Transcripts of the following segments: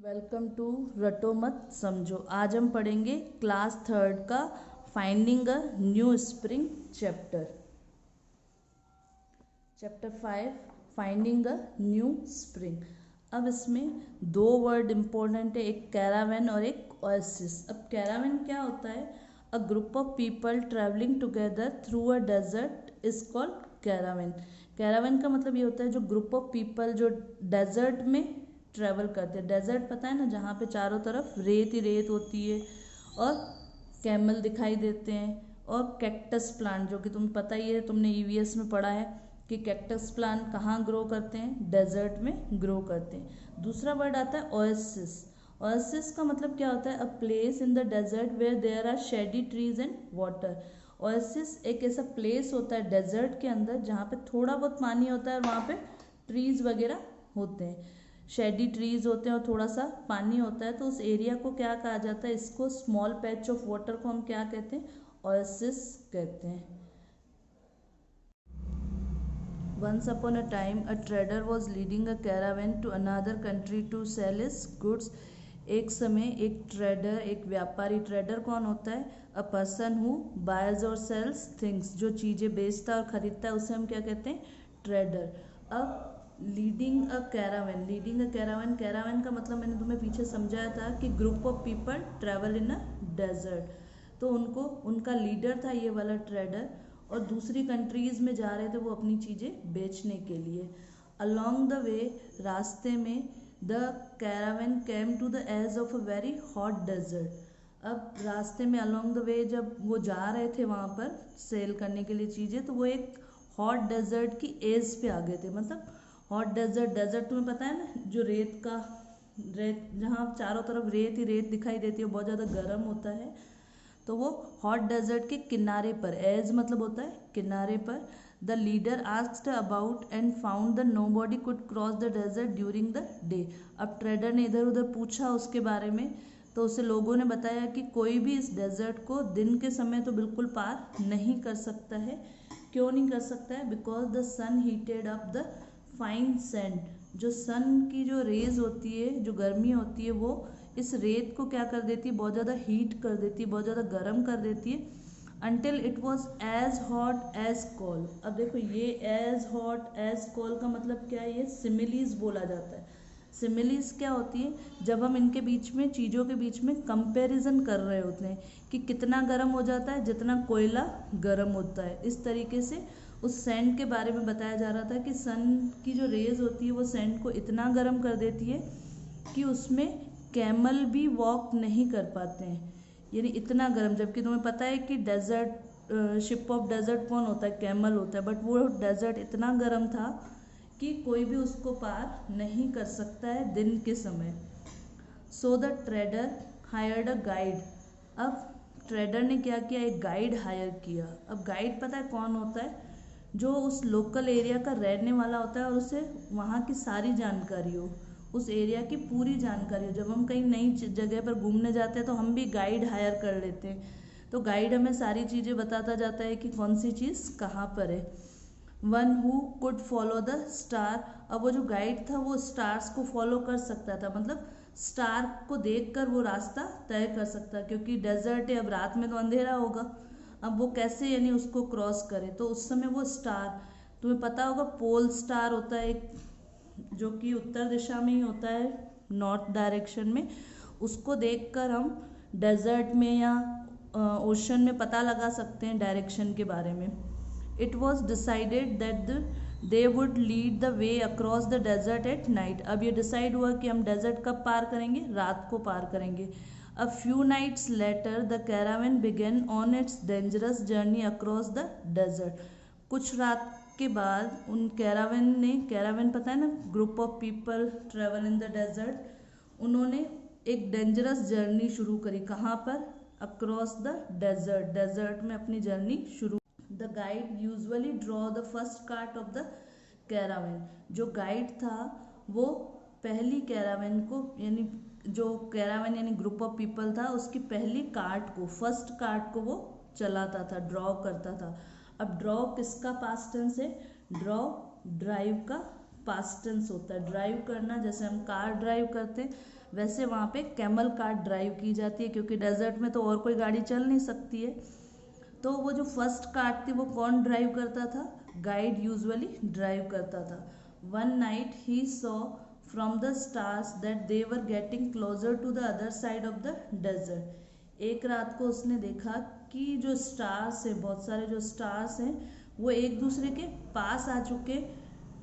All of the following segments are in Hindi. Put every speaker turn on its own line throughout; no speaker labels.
वेलकम टू रटो मत समझो। आज हम पढ़ेंगे क्लास थर्ड का finding a new spring chapter 5 finding a new spring. अब इसमें दो वर्ड इम्पोर्टेंट है, एक कैरावैन और एक ओएसिस। अब कैरावैन क्या होता है? A group of people travelling together through a desert is called caravan. Caravan का मतलब ये होता है जो ग्रुप ऑफ पीपल जो डेजर्ट में ट्रैवल करते हैं। डेजर्ट पता है ना, जहाँ पे चारों तरफ रेत ही रेत होती है और कैमल दिखाई देते हैं और कैक्टस प्लांट, जो कि तुम्हें पता ही है, तुमने ईवीएस में पढ़ा है कि कैक्टस प्लांट कहाँ ग्रो करते हैं, डेजर्ट में ग्रो करते हैं। दूसरा वर्ड आता है ओएसिस। ओएसिस का मतलब क्या होता है? A place in the desert where there are shady trees and water. Oasis एक ऐसा प्लेस होता है डेजर्ट के अंदर जहाँ पे थोड़ा बहुत पानी होता है और वहाँ पे ट्रीज वगैरह होते हैं, शेडी ट्रीज होते हैं और थोड़ा सा पानी होता है। तो उस एरिया को क्या कहा जाता है? इसको स्मॉल पैच ऑफ वाटर को हम क्या कहते हैं? ओएसिस कहते हैं। Once upon a time, a trader was leading a caravan to another country to sell his goods. एक समय एक ट्रेडर, एक व्यापारी, ट्रेडर कौन होता है? अ पर्सन हु बायर्स और सेल्स थिंग्स, जो चीज़ें बेचता है और खरीदता है उसे हम क्या कहते हैं? ट्रेडर। अब leading a caravan, leading a caravan, caravan का मतलब मैंने तुम्हें पीछे समझाया था कि group of people travel in a desert. तो उनको, उनका लीडर था ये वाला ट्रेडर और दूसरी कंट्रीज में जा रहे थे वो अपनी चीज़ें बेचने के लिए। अलोंग द वे, रास्ते में, the caravan came to the edge of a very hot desert. अब रास्ते में अलोंग द वे जब वो जा रहे थे वहाँ पर सेल करने के लिए चीज़ें, तो वो एक हॉट डेजर्ट की एज पे आ गए थे। मतलब हॉट डेजर्ट, डेजर्ट तुम्हें पता है ना, जो रेत का, रेत जहाँ चारों तरफ रेत ही रेत दिखाई देती है, बहुत ज़्यादा गर्म होता है। तो वो हॉट डेजर्ट के किनारे पर, एज मतलब होता है किनारे पर। The leader asked about and found the nobody could cross the desert during the day. अब ट्रेडर ने इधर उधर पूछा उसके बारे में, तो उसे लोगों ने बताया कि कोई भी इस डेजर्ट को दिन के समय तो बिल्कुल पार नहीं कर सकता है। क्यों नहीं कर सकता है? Because the sun heated up the fine sand. जो सन की जो रेज होती है, जो गर्मी होती है, वो इस रेत को क्या कर देती है? बहुत ज़्यादा हीट कर देती है, बहुत ज़्यादा गर्म कर देती है। Until it was as hot as coal. अब देखो, ये एज हॉट एज कोल का मतलब क्या है? ये सिमिलीज बोला जाता है। सिमिलीज क्या होती है? जब हम इनके बीच में, चीज़ों के बीच में कंपैरिजन कर रहे होते हैं कि कितना गर्म हो जाता है जितना कोयला गर्म होता है। इस तरीके से उस सैंड के बारे में बताया जा रहा था कि सन की जो रेज होती है वो सैंड को इतना गर्म कर देती है कि उसमें कैमल भी वॉक नहीं कर पाते हैं, यानी इतना गर्म। जबकि तुम्हें पता है कि डेजर्ट, शिप ऑफ डेजर्ट कौन होता है? कैमल होता है। बट वो डेजर्ट इतना गर्म था कि कोई भी उसको पार नहीं कर सकता है दिन के समय। So the trader hired a guide. अब ट्रेडर ने क्या किया? एक गाइड हायर किया। अब गाइड पता है कौन होता है? जो उस लोकल एरिया का रहने वाला होता है और उसे वहाँ की सारी जानकारी हो, उस एरिया की पूरी जानकारी हो। जब हम कहीं नई जगह पर घूमने जाते हैं तो हम भी गाइड हायर कर लेते हैं, तो गाइड हमें सारी चीज़ें बताता जाता है कि कौन सी चीज़ कहाँ पर है। One who could follow the star. अब वो जो गाइड था वो स्टार्स को फॉलो कर सकता था, मतलब स्टार को देखकर वो रास्ता तय कर सकता, क्योंकि डेजर्ट है, अब रात में तो अंधेरा होगा। अब वो कैसे यानी उसको क्रॉस करे? तो उस समय वो स्टार, तुम्हें पता होगा पोल स्टार होता है एक, जो कि उत्तर दिशा में ही होता है, नॉर्थ डायरेक्शन में। उसको देखकर हम डेजर्ट में या ओशन में पता लगा सकते हैं डायरेक्शन के बारे में। It was decided that they would lead the way across the desert at night. अब ये डिसाइड हुआ कि हम डेजर्ट कब पार करेंगे? रात को पार करेंगे। A few nights later the caravan began on its dangerous journey across the desert. कुछ रात के बाद उन कैरावन ने, कैरावन पता है ना, group of people travel in the desert, उन्होंने एक डेंजरस जर्नी शुरू करी। कहाँ पर? अक्रॉस द डेजर्ट, डेजर्ट में अपनी जर्नी शुरू। The guide usually draw the first cart of the caravan. जो गाइड था वो पहली कैरावन को, यानी जो कैरावन यानी ग्रुप ऑफ पीपल था, उसकी पहली कार्ट को, फर्स्ट कार्ट को वो चलाता था, ड्रॉ करता था। अब ड्रॉ किसका पास्ट टेंस है? ड्रॉ ड्राइव का पास्ट टेंस होता है। ड्राइव करना, जैसे हम कार ड्राइव करते हैं, वैसे वहाँ पे कैमल कार्ट ड्राइव की जाती है, क्योंकि डेजर्ट में तो और कोई गाड़ी चल नहीं सकती है। तो वो जो फर्स्ट कार्ट थी वो कौन ड्राइव करता था? गाइड यूजुअली ड्राइव करता था। One night he saw from the stars that they were getting closer to the other side of the desert. एक रात को उसने देखा कि जो स्टार्स है, बहुत सारे जो स्टार्स हैं, वो एक दूसरे के पास आ चुके,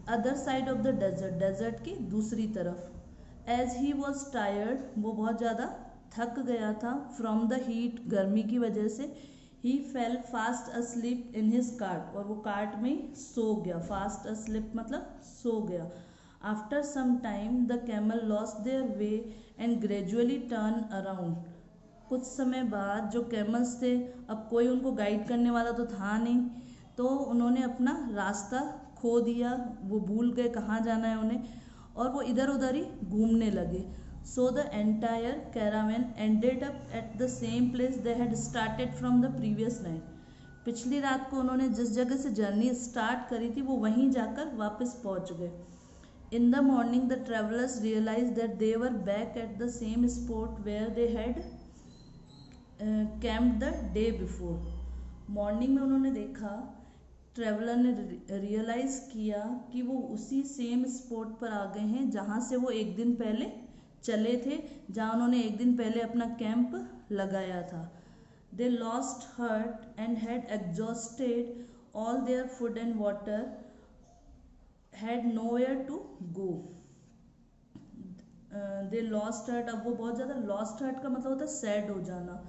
other side of the desert, desert की दूसरी तरफ। एज ही वॉज टायर्ड, वो बहुत ज़्यादा थक गया था, फ्रॉम द हीट, गर्मी की वजह से। He fell fast asleep in his cart, और वो कार्ट में ही सो गया। फास्ट अस्लीप मतलब सो गया। After some time the camel lost their way and gradually turn around. कुछ समय बाद जो कैमल्स थे, अब कोई उनको गाइड करने वाला तो था नहीं, तो उन्होंने अपना रास्ता खो दिया, वो भूल गए कहाँ जाना है उन्हें, और वो इधर उधर ही घूमने लगे। So the entire caravan ended up at the same place they had started from the previous night. पिछली रात को उन्होंने जिस जगह से जर्नी स्टार्ट करी थी वो वहीं जाकर वापस पहुंच गए। In the morning the travellers realise that they were back at the same spot where they had camp the day before. Morning में उन्होंने देखा, ट्रेवलर ने रियलाइज किया कि वो उसी सेम स्पॉट पर आ गए हैं जहाँ से वो एक दिन पहले चले थे, जहाँ उन्होंने एक दिन पहले अपना कैंप लगाया था। They lost heart and had exhausted all their food and water, had nowhere to go. They lost heart, अब वो बहुत ज़्यादा, लॉस्ट हर्ट का मतलब होता है सैड हो जाना,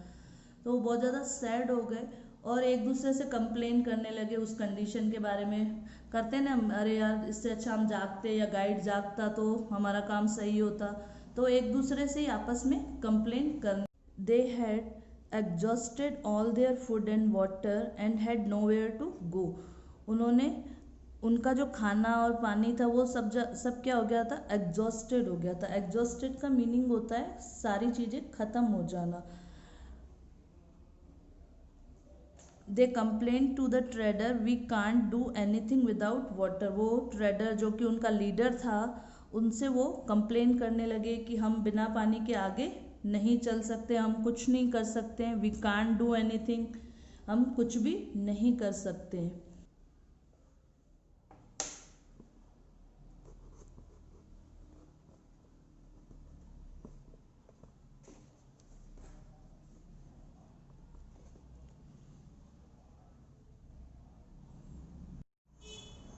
तो वो बहुत ज़्यादा सैड हो गए और एक दूसरे से कंप्लेन करने लगे उस कंडीशन के बारे में। करते ना, अरे यार इससे अच्छा हम जागते या गाइड जागता तो हमारा काम सही होता, तो एक दूसरे से ही आपस में कंप्लेन करने। They had exhausted all their food and water and had nowhere to go. उन्होंने, उनका जो खाना और पानी था वो सब क्या हो गया था? एग्जॉस्टेड हो गया था। एग्जॉस्टेड का मीनिंग होता है सारी चीज़ें खत्म हो जाना। They complain to the trader we can't do anything without water. वो ट्रेडर जो कि उनका लीडर था, उनसे वो कंप्लेन करने लगे कि हम बिना पानी के आगे नहीं चल सकते, हम कुछ नहीं कर सकते हैं। वी कांट डू एनीथिंग, हम कुछ भी नहीं कर सकते।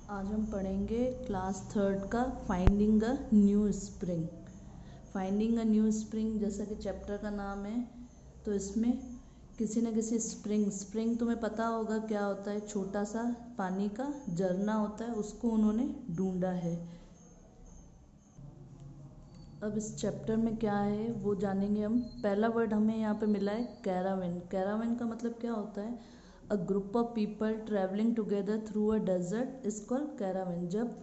आज हम पढ़ेंगे क्लास थर्ड का finding a new spring. Finding a new spring जैसा कि चैप्टर का नाम है, तो इसमें किसी न किसी स्प्रिंग तुम्हें पता होगा क्या होता है, छोटा सा पानी का झरना होता है, उसको उन्होंने ढूंढा है। अब इस चैप्टर में क्या है वो जानेंगे हम। पहला वर्ड हमें यहाँ पे मिला है कैरावेन। कैरावेन का मतलब क्या होता है? A group of people travelling together through a desert is called caravan. जब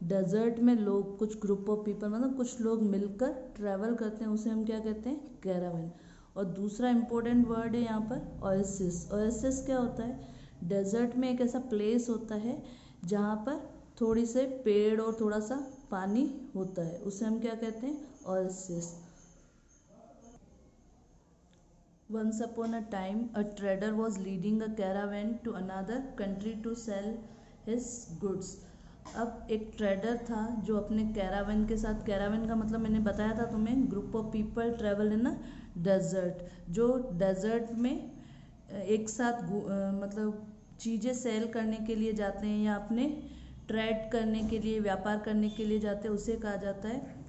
डेजर्ट में लोग, कुछ ग्रुप ऑफ पीपल मतलब कुछ लोग मिलकर ट्रैवल करते हैं, उसे हम क्या कहते हैं? कैरावेन। और दूसरा इंपॉर्टेंट वर्ड है यहाँ पर ओएसिस। ओएसिस क्या होता है? डेजर्ट में एक ऐसा प्लेस होता है जहाँ पर थोड़ी से पेड़ और थोड़ा सा पानी होता है, उसे हम क्या कहते हैं? Oasis. Once upon a time, a trader was leading a caravan to another country to sell his goods. अब एक ट्रेडर था जो अपने कैरावन के साथ, कैरावन का मतलब मैंने बताया था तुम्हें, group of people travel in a desert, जो डेजर्ट में एक साथ मतलब चीज़ें सेल करने के लिए जाते हैं या अपने ट्रेड करने के लिए, व्यापार करने के लिए जाते हैं, उसे कहा जाता है